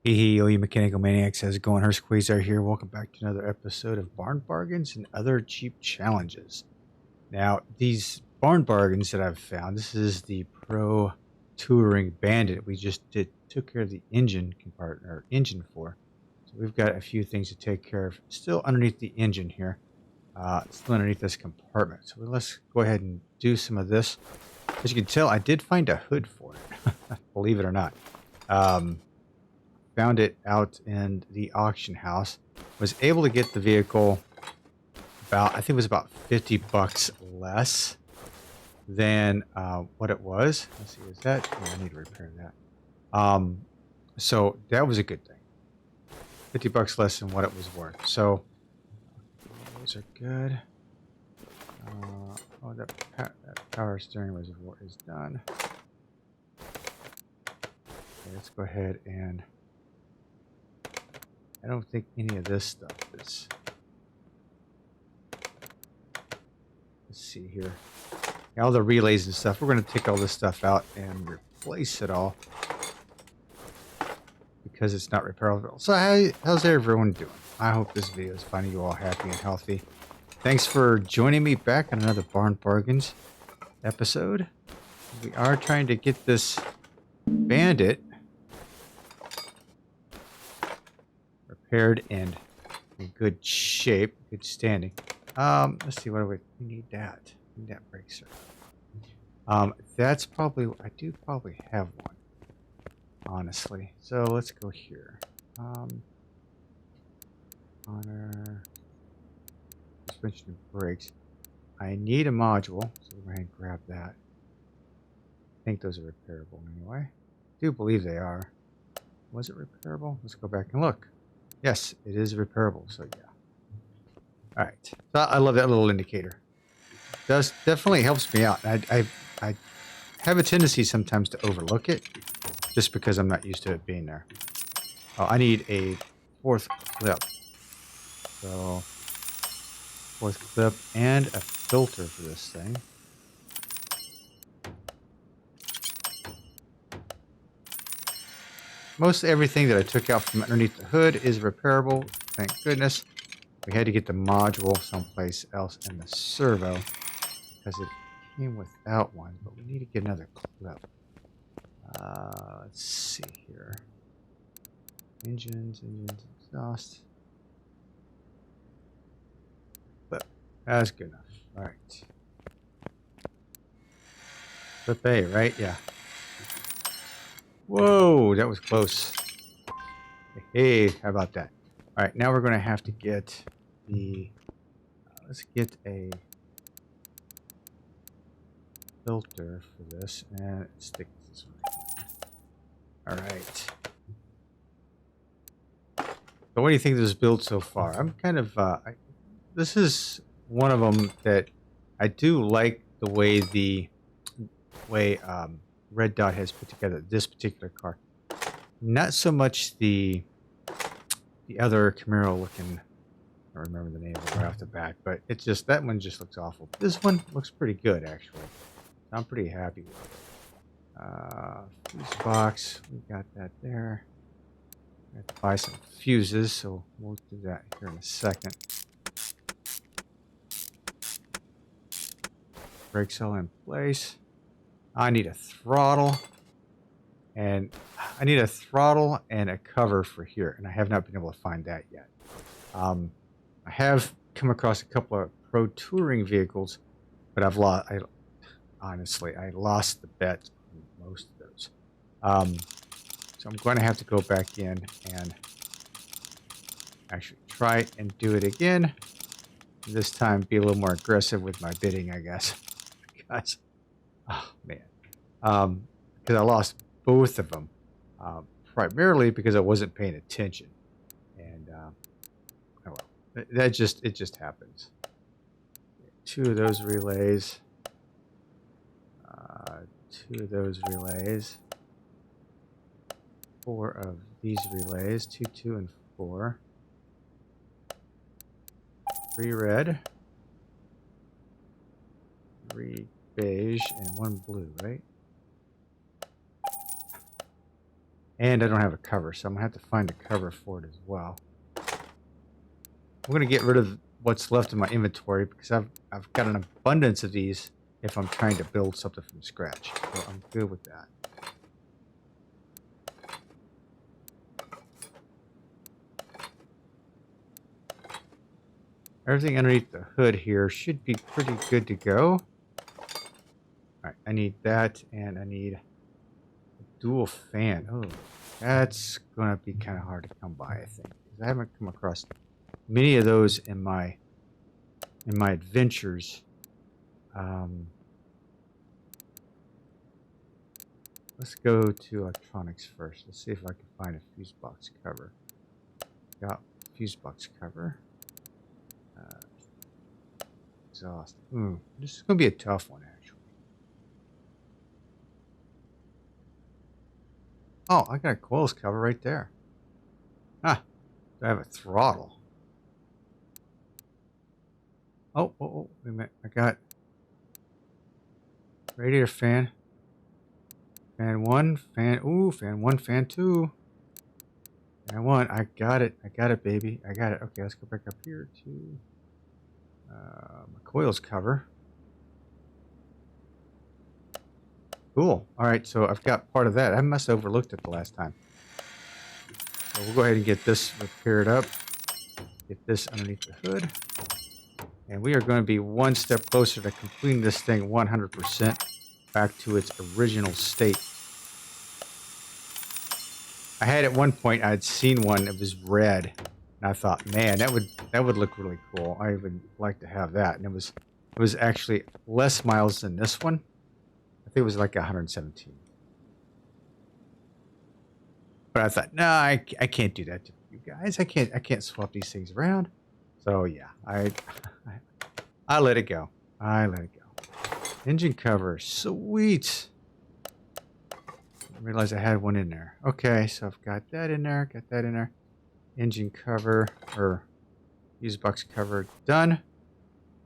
Hey, all you mechanical maniacs, how's it going? Hurst Quayzar here. Welcome back to another episode of Barn Bargains and Other Cheap Challenges. Now, these barn bargains that I've found, this is the Pro Touring Bandit. We just took care of the engine compartment or engine for. So we've got a few things to take care of. Still underneath the engine here, still underneath this compartment. So let's go ahead and do some of this. As you can tell, I did find a hood for it, believe it or not. Found it out in the auction house. Was able to get the vehicle about, I think it was about 50 bucks less than what it was. Let's see, is that? Oh, I need to repair that. So that was a good thing. 50 bucks less than what it was worth. So those are good. Oh, that power steering reservoir is done. Okay, let's go ahead and I don't think any of this stuff is. Let's see here. All the relays and stuff. We're going to take all this stuff out and replace it all because it's not repairable. So how's everyone doing? I hope this video is finding you all happy and healthy. Thanks for joining me back on another Barn Bargains episode. We are trying to get this Bandit repaired and in good shape, good standing. Let's see, what do we need that? We need that brake circuit. That's probably, I do probably have one, honestly. So let's go here. Honor, suspension and brakes. I need a module, so we'll go ahead and grab that. I think those are repairable anyway. I do believe they are. Was it repairable? Let's go back and look. Yes, it is repairable, so yeah. All right. So I love that little indicator. Does definitely helps me out. I have a tendency sometimes to overlook it just because I'm not used to it being there. Oh, I need a fourth clip. So fourth clip and a filter for this thing. Most everything that I took out from underneath the hood is repairable. Thank goodness. We had to get the module someplace else in the servo because it came without one, but we need to get another clip. Let's see here. Engines, exhaust. But that's good enough. All right. Clip A, right? Yeah. Whoa, that was close. Hey, how about that? All right, now we're going to have to get the, let's get a filter for this and stick this one. All right. So what do you think of this build so far? I'm kind of, this is one of them that I do like the way Red Dot has put together this particular car. Not so much the other Camaro looking, I don't remember the name of it right off the bat, but it's just, that one just looks awful. This one looks pretty good, actually. I'm pretty happy with it. Fuse box, we got that there. I have to buy some fuses, so we'll do that here in a second. Brakes all in place. I need a throttle. And I need a throttle and a cover for here, and I have not been able to find that yet. I have come across a couple of Pro Touring vehicles, but I've lost. Honestly, I lost the bet on most of those. So I'm going to have to go back in and actually try and do it again. This time, be a little more aggressive with my bidding, I guess. Because, oh man, because I lost both of them, primarily because I wasn't paying attention, and oh well, it just happens. Two of those relays, four of these relays, two, and four, three red, three beige, and one blue, right? And I don't have a cover, so I'm going to have to find a cover for it as well. I'm going to get rid of what's left in my inventory because I've got an abundance of these if I'm trying to build something from scratch. So I'm good with that. Everything underneath the hood here should be pretty good to go. Alright, I need that, and I need a dual fan. Oh, that's going to be kind of hard to come by, I think. Because I haven't come across many of those in my adventures. Let's go to electronics first. Let's see if I can find a fuse box cover. Got fuse box cover. Exhaust. This is going to be a tough one, actually. Oh, I got a coils cover right there. Huh. Do I have a throttle? Oh, wait a minute. I got radiator fan. Fan 1, fan 1, fan 2. Fan 1, I got it. I got it, baby. I got it. Okay, let's go back up here to my coils cover. Cool. All right, so I've got part of that. I must have overlooked it the last time. So we'll go ahead and get this repaired up. Get this underneath the hood. And we are going to be one step closer to completing this thing 100% back to its original state. I had at one point, I'd seen one that was red. And I thought, man, that would look really cool. I would like to have that. And it was actually less miles than this one. I think it was like 117. But I thought, no, I can't do that to you guys. I can't swap these things around. So yeah, I let it go. I let it go. Engine cover, sweet. I realized I had one in there. Okay, so I've got that in there. Got that in there. Engine cover or fuse box cover done.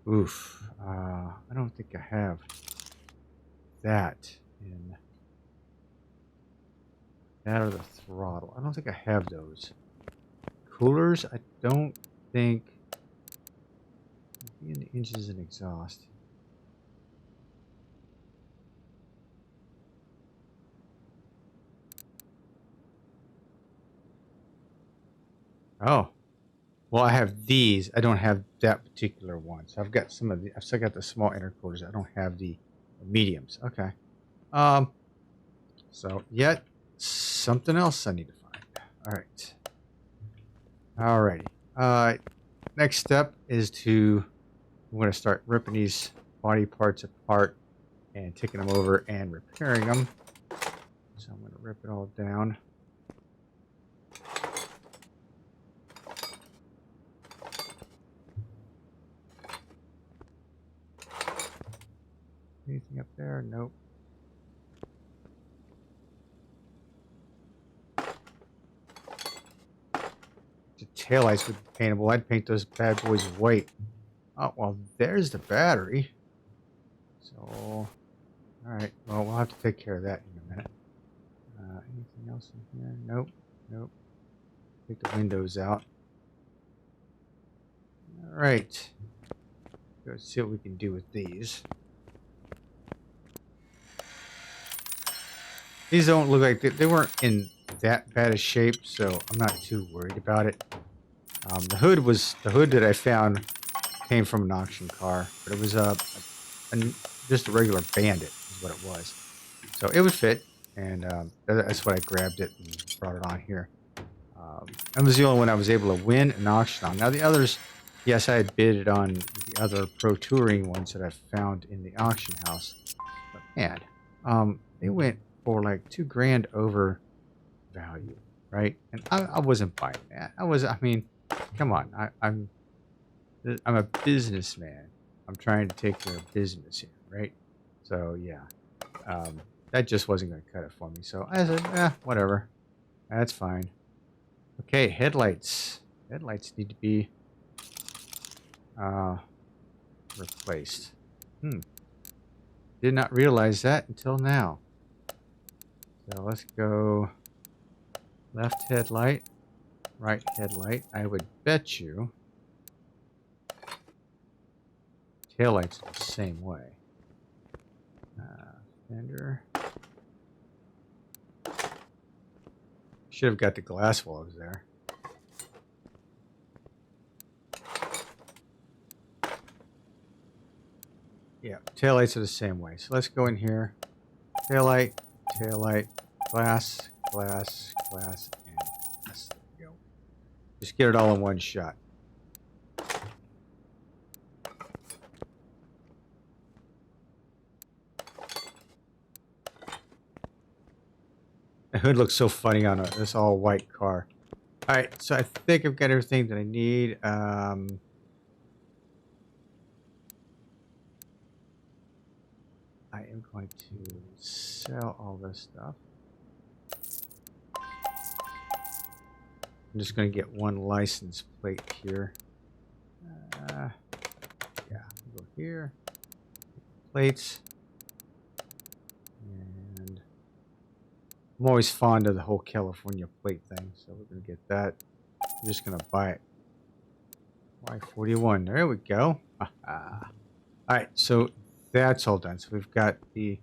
Oof. I don't think I have that in that or the throttle. I don't think I have those. Coolers, I don't think. In the engines and exhaust. Oh. Well, I have these. I don't have that particular one. So I've got some of the. I've still got the small intercoolers. I don't have the mediums. Okay. So yet something else I need to find. All right. Alrighty. Next step is to. I'm going to start ripping these body parts apart and taking them over and repairing them. So I'm going to rip it all down. Anything up there? Nope. The taillights would be paintable. I'd paint those bad boys white. Oh, well, there's the battery. So, all right. Well, we'll have to take care of that in a minute. Anything else in here? Nope. Nope. Take the windows out. All right. Let's see what we can do with these. These don't look like they weren't in that bad a shape, so I'm not too worried about it. The hood that I found came from an auction car, but it was just a regular Bandit is what it was. So it would fit, and that's why I grabbed it and brought it on here. That was the only one I was able to win an auction on. Now the others, yes, I had bidded on the other Pro Touring ones that I found in the auction house. But man, they went for like $2,000 over value, right? And I wasn't buying that. I mean, come on, I'm a businessman. I'm trying to take care of business here, right? So yeah, that just wasn't going to cut it for me. So I said, whatever, that's fine. Okay, headlights. Headlights need to be replaced. Did not realize that until now. So let's go Left headlight, right headlight. I would bet you taillights are the same way. Fender. Should have got the glass while I was there. Yeah, taillights are the same way. So let's go in here. Taillight, taillight, glass, glass, glass, and glass. There we go. Just get it all in one shot. The hood looks so funny on this all white car. All right, so I think I've got everything that I need. I am going to sell all this stuff. I'm just going to get one license plate here. Yeah, go here. Plates. And I'm always fond of the whole California plate thing, so we're going to get that. I'm just going to buy it. Y41. There we go. Alright, so that's all done. So we've got the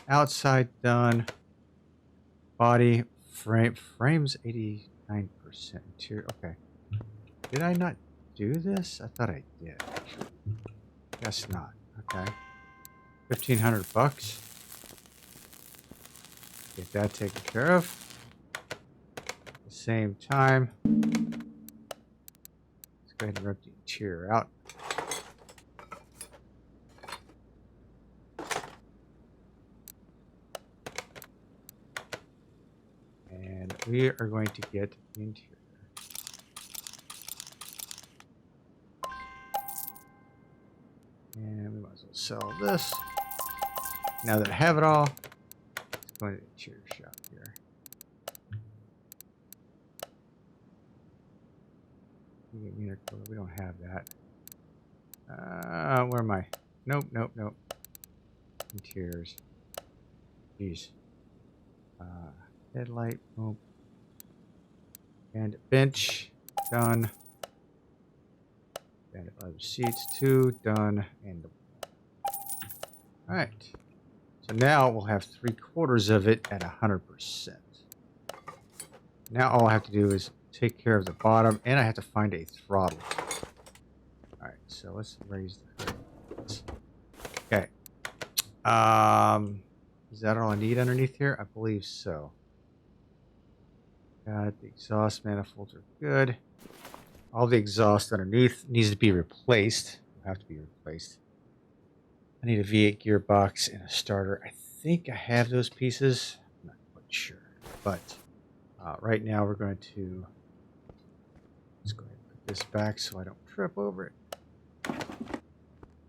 outside done. Body, frames 89%. Interior. Okay. Did I not do this? I thought I did. Guess not. Okay. $1,500. Get that taken care of. At the same time, let's go ahead and rip the interior out. And we are going to get the interior. And we might as well sell this. Now that I have it all, let's go into the interior shop here. We don't have that. Where am I? Nope, nope, nope. Interiors. Jeez. Headlight, boom. And bench, done. And other seats too, done. And alright. So now we'll have 3/4 of it at 100%. Now all I have to do is take care of the bottom, and I have to find a throttle. Alright, so let's raise the hood. Okay. Is that all I need underneath here? I believe so. Got the exhaust manifolds are good. All the exhaust underneath needs to be replaced. Will have to be replaced. I need a V8 gearbox and a starter. I think I have those pieces. I'm not quite sure. But right now we're going to... Let's go ahead and put this back so I don't trip over it.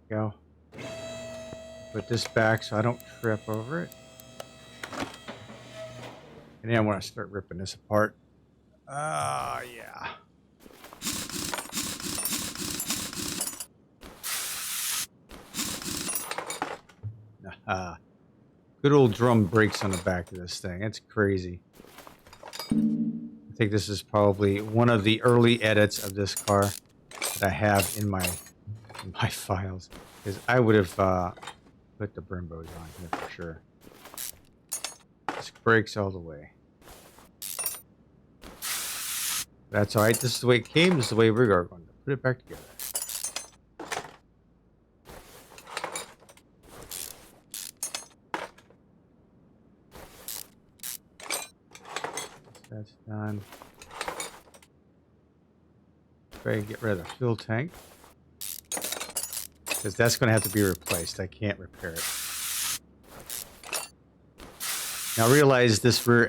Go. Put this back so I don't trip over it. And then I want to start ripping this apart. Yeah. Good old drum brakes on the back of this thing. That's crazy. I think this is probably one of the early edits of this car that I have in my files. Because I would have put the Brimbos on here for sure. Disc brakes all the way. That's alright. This is the way it came. This is the way we're going to put it back together. That's done. Try and get rid of the fuel tank. Because that's going to have to be replaced. I can't repair it. Now realize this rear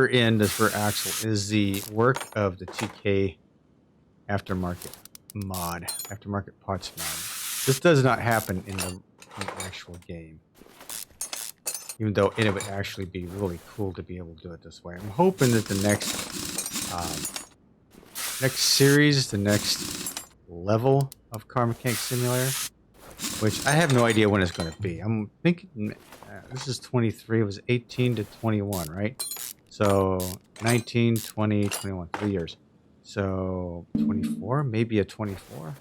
end, this rear axle is the work of the TK aftermarket parts mod. This does not happen in the actual game. Even though it would actually be really cool to be able to do it this way. I'm hoping that the next series, the next level of Car Mechanic Simulator, which I have no idea when it's going to be. I'm thinking this is 23. It was 18 to 21, right? So 19, 20, 21, 3 years. So 24, maybe a 24.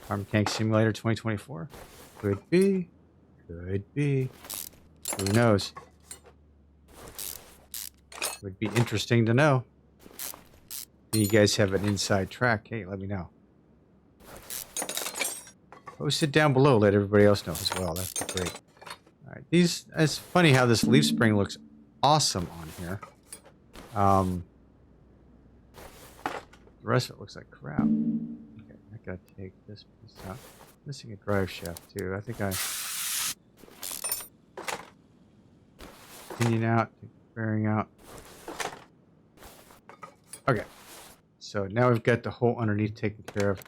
Farm Tank Simulator 2024. Could be. Could be. Who knows? Would be interesting to know. Do you guys have an inside track? Hey, let me know. Post it down below. Let everybody else know as well. That'd be great. All right, it's funny how this leaf spring looks awesome on here. The rest of it looks like crap. Okay, I gotta take this piece out. Missing a drive shaft too. I think I pinion out, take the bearing out. Okay, so now we've got the hole underneath taken care of.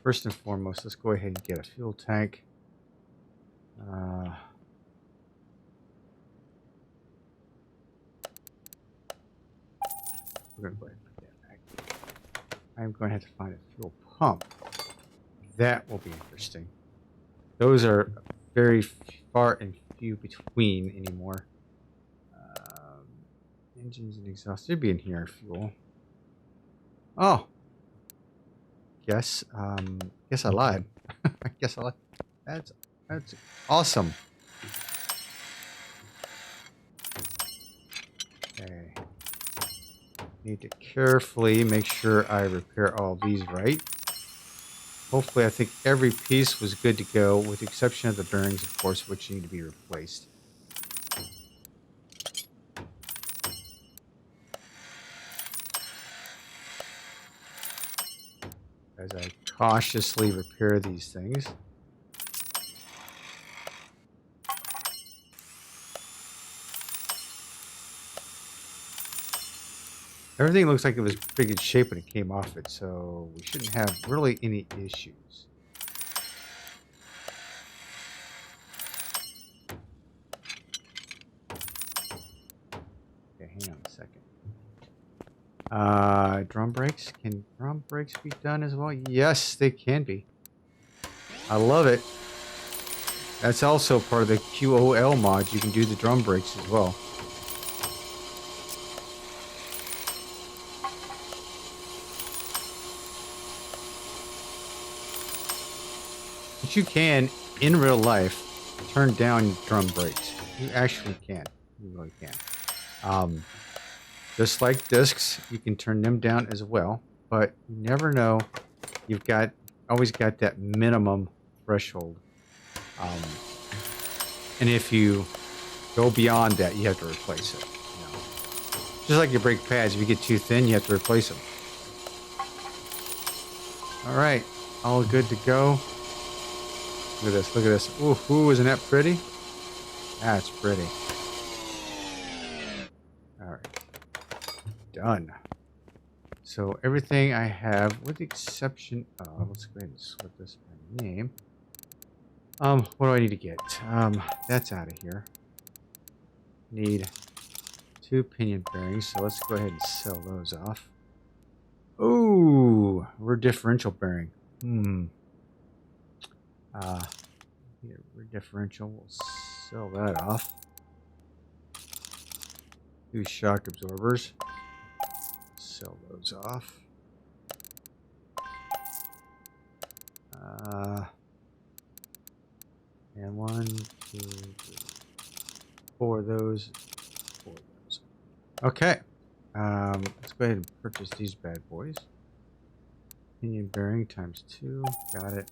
First and foremost, let's go ahead and get a fuel tank. We're going to go ahead and put that back. I'm going to have to find a fuel pump. That will be interesting. Those are very far and few between anymore. Engines and exhaust should be in here. Fuel. Oh. Guess I lied. I guess I lied. That's awesome. Okay. Need to carefully make sure I repair all these right. Hopefully, I think every piece was good to go, with the exception of the bearings, of course, which need to be replaced. As I cautiously repair these things. Everything looks like it was pretty good shape when it came off it, so we shouldn't have really any issues. Okay, hang on a second. Drum brakes. Can drum brakes be done as well? Yes, they can be. I love it. That's also part of the QOL mod. You can do the drum brakes as well. But you can, in real life, turn down drum brakes. You actually can. You really can. Just like discs, you can turn them down as well. But you never know. You've always got that minimum threshold. And if you go beyond that, you have to replace it. You know? Just like your brake pads, if you get too thin, you have to replace them. All right, all good to go. Look at this, look at this. Ooh, isn't that pretty? That's pretty. All right, done. So everything I have, with the exception of, let's go ahead and sort this by name. What do I need to get? That's out of here. Need 2 pinion bearings, so let's go ahead and sell those off. Ooh, rear differential bearing. Rear differential, we'll sell that off. 2 shock absorbers. Sell those off. And 1, 2, 3, 4 of those. 4 of those. Okay. Let's go ahead and purchase these bad boys. Pinion bearing times 2. Got it.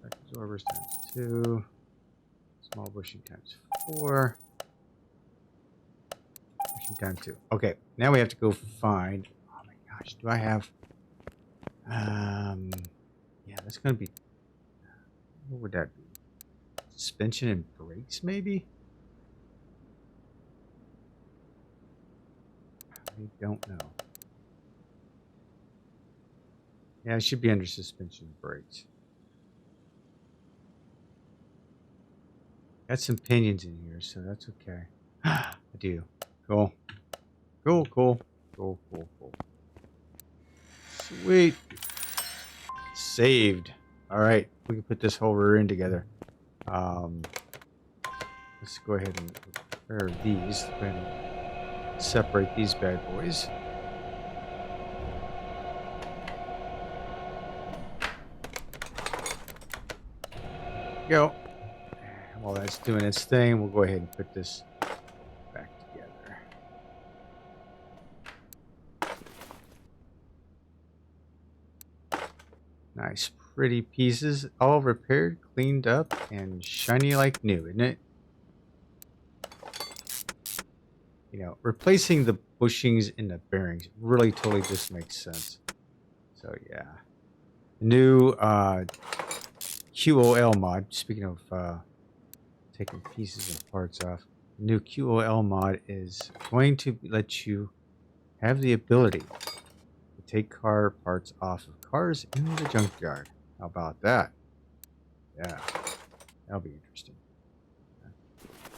Shock absorbers times 2. Small bushing times 4. Bushing times 2. Okay. Now we have to go find. Oh my gosh. Do I have? Yeah, that's gonna be. What would that be? Suspension and brakes, maybe? I don't know. Yeah, it should be under suspension and brakes. Got some pinions in here, so that's okay. I do. Cool. Cool. Sweet. Saved. All right, we can put this whole rear end together. let's go ahead and repair these. Go ahead and separate these bad boys. Go. While that's doing its thing, we'll go ahead and put this back together. Nice, pretty pieces, all repaired, cleaned up, and shiny like new, isn't it? You know, replacing the bushings and the bearings really totally just makes sense. So yeah, new QOL mod. Speaking of taking pieces and parts off, the new QOL mod is going to let you have the ability to take car parts off of cars in the junkyard. How about that? Yeah, that'll be interesting.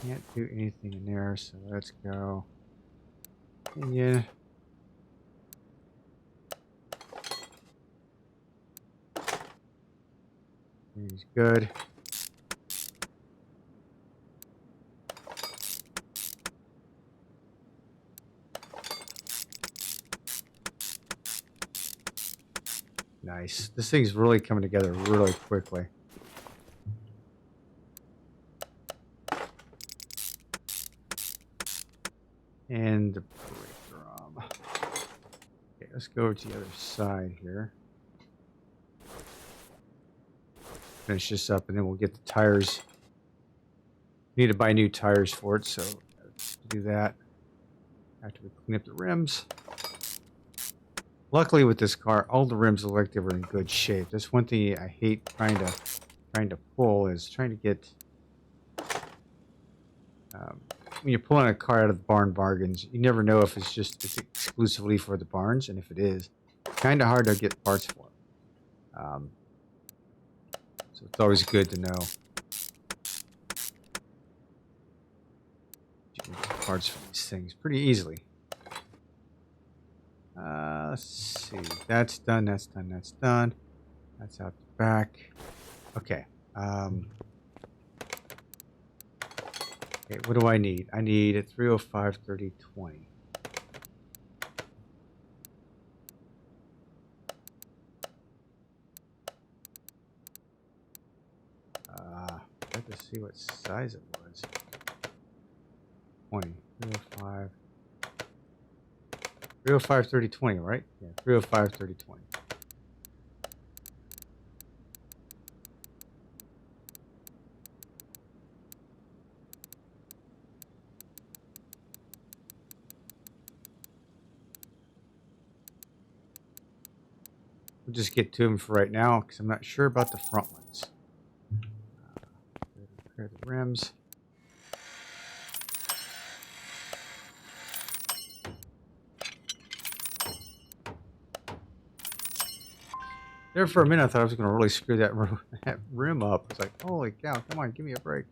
Can't do anything in there, so let's go. Opinion. He's good. Nice. This thing's really coming together really quickly. And the brake drum. Okay, let's go over to the other side here. Finish this up and then we'll get the tires. We need to buy new tires for it, so let's do that after we clean up the rims. Luckily with this car, all the rims look like they were in good shape. That's one thing I hate trying to pull is trying to get when you're pulling a car out of the barn bargains, you never know if it's exclusively for the barns, and if it is, it's kind of hard to get parts for it. So it's always good to know you can get parts for these things pretty easily. Let's see. That's done. That's done. That's done. That's out the back. Okay. Okay, what do I need? I need a 305 30 20. I have to see what size it was. 20. 305. 305 30 20, right? Yeah, 305 30 20. We'll just get to them for right now because I'm not sure about the front ones. Repair the rims. There for a minute, I thought I was going to really screw that rim up. It's like, holy cow, come on, give me a break.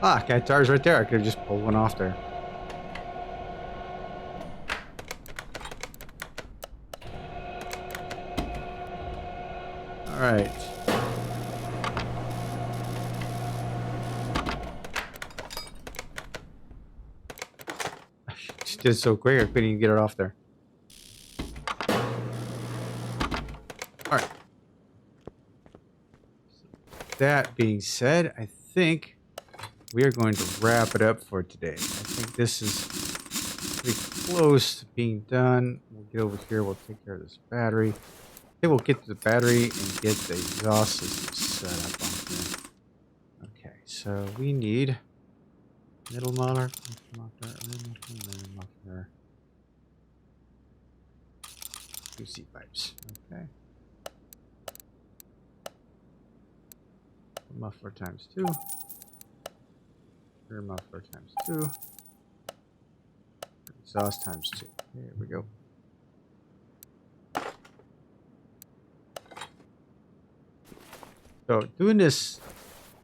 Ah, got tires right there. I could have just pulled one off there. All right. She did so quick, I couldn't even get it off there. All right. That being said, I think we are going to wrap it up for today. I think this is pretty close to being done. We'll get over here. We'll take care of this battery. I think we'll get to the battery and get the exhaust system set up on here. Okay, so we need middle muffler, muffler, two seat pipes. Okay. Muffler times 2. Rear muffler times 2. Exhaust times 2. There we go. So doing this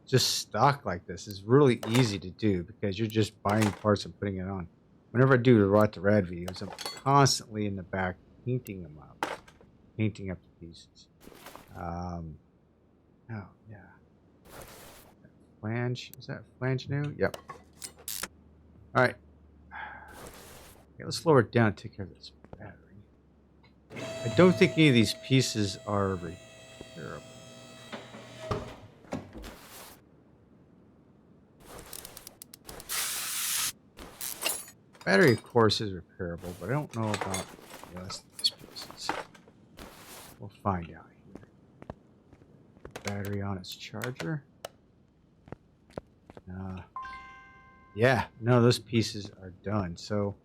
just stock like this is really easy to do because you're just buying parts and putting it on. Whenever I do the Rot to Rad videos, I'm constantly in the back painting them up, painting up the pieces. Oh yeah. flange. Is that flange new? Yep. All right. Okay, let's lower it down and take care of this battery. I don't think any of these pieces are repairable. Battery, of course, is repairable, but I don't know about the rest of these pieces. We'll find out here. Battery on its charger. Yeah, no, those pieces are done. So,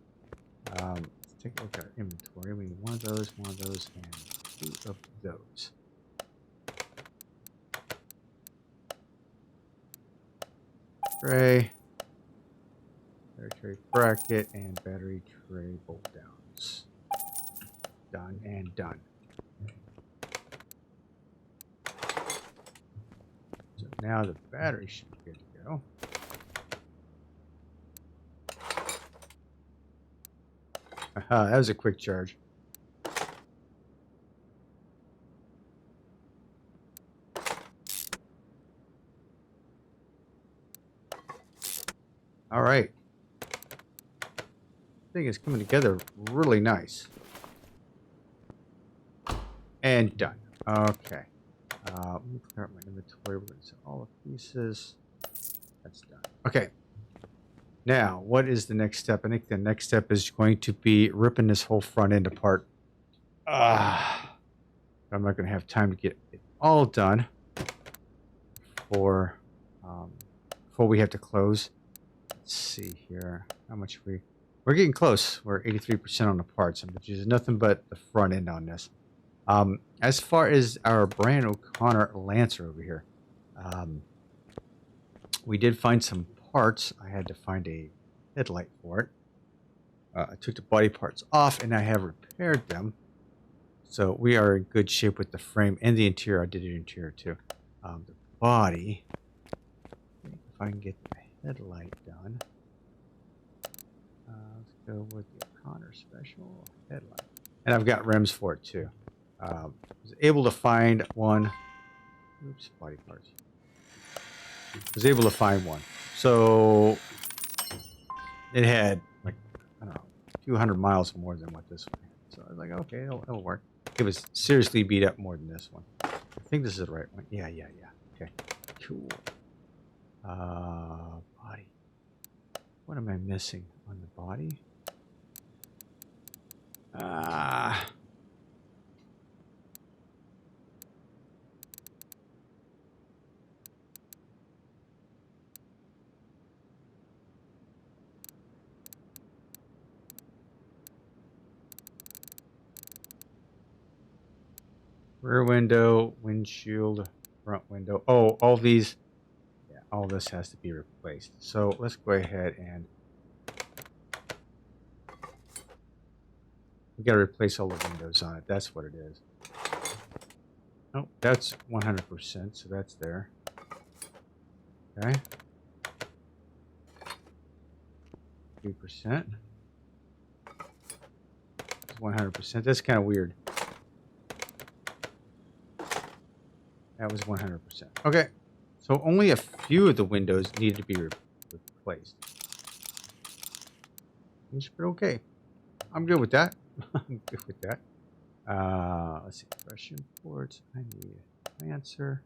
let's take a look at our inventory. We need one of those, and two of those. Tray. Battery tray bracket and battery tray bolt downs. Done and done. So now the battery should be good to go. Aha, that was a quick charge. All right. Thing is coming together really nice. And done. Okay. Let me clear out my inventory. We're going to sell all the pieces. That's done. Okay. Now, what is the next step? I think the next step is going to be ripping this whole front end apart. I'm not going to have time to get it all done before we have to close. Let's see here. How much we're getting close. We're 83% on the parts, which is nothing but the front end on this. As far as our brand O'Connor Lancer over here, we did find some parts. I had to find a headlight for it. I took the body parts off and I have repaired them. So we are in good shape with the frame and the interior. I did the interior too. The body, if I can get the headlight done. Let's go with the O'Connor Special headlight. And I've got rims for it too. Was able to find one. Oops, body parts. Was able to find one. So it had like, I don't know, a few hundred miles more than what this one had. So I was like, okay, it'll work. It was seriously beat up more than this one. I think this is the right one. Yeah. Okay, cool. Body. What am I missing on the body? Rear window, windshield, front window. Oh, all these, yeah, all this has to be replaced. So let's go ahead and we got to replace all the windows on it. That's what it is. Oh, that's 100%, so that's there. Okay. 2%. 100%. That's kind of weird. That was 100%. Okay. So only a few of the windows needed to be replaced. But okay. I'm good with that. I'm good with that. Let's see. Fresh imports. I need an answer.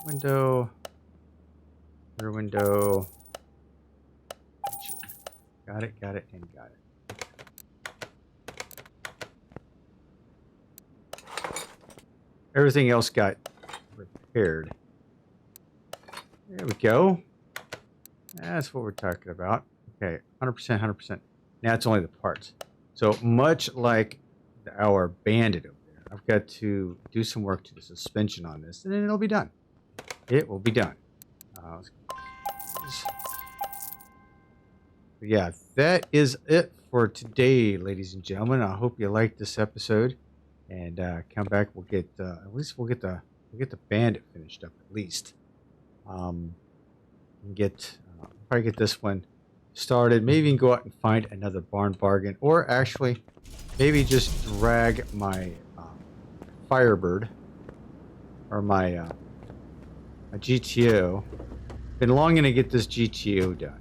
Window. Rear window. Got it, and got it. Everything else got repaired. There we go. That's what we're talking about. Okay, 100%, 100%. Now it's only the parts. So much like our Bandit over there, I've got to do some work to the suspension on this, and then it'll be done. It will be done. Yeah, that is it for today, ladies and gentlemen. I hope you liked this episode, and come back. We'll get at least we'll get the Bandit finished up at least. And probably get this one started. Maybe even go out and find another barn bargain, or actually, maybe just drag my Firebird or my GTO. Been longing to get this GTO done.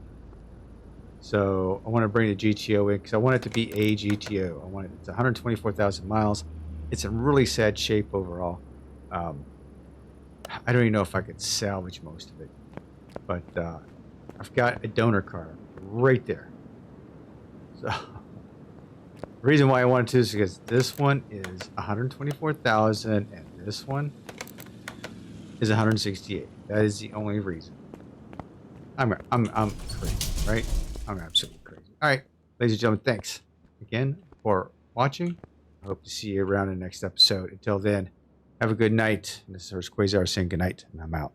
So I want to bring the GTO in because I want it to be a GTO. I want it. It's 124,000 miles. It's in really sad shape overall. I don't even know if I could salvage most of it, but I've got a donor car right there. So the reason why I wanted to is because this one is 124,000 and this one is 168. That is the only reason. I'm crazy, right? I'm absolutely crazy. All right, ladies and gentlemen, thanks again for watching. I hope to see you around in the next episode. Until then, have a good night. This is Quayzar saying good night, and I'm out.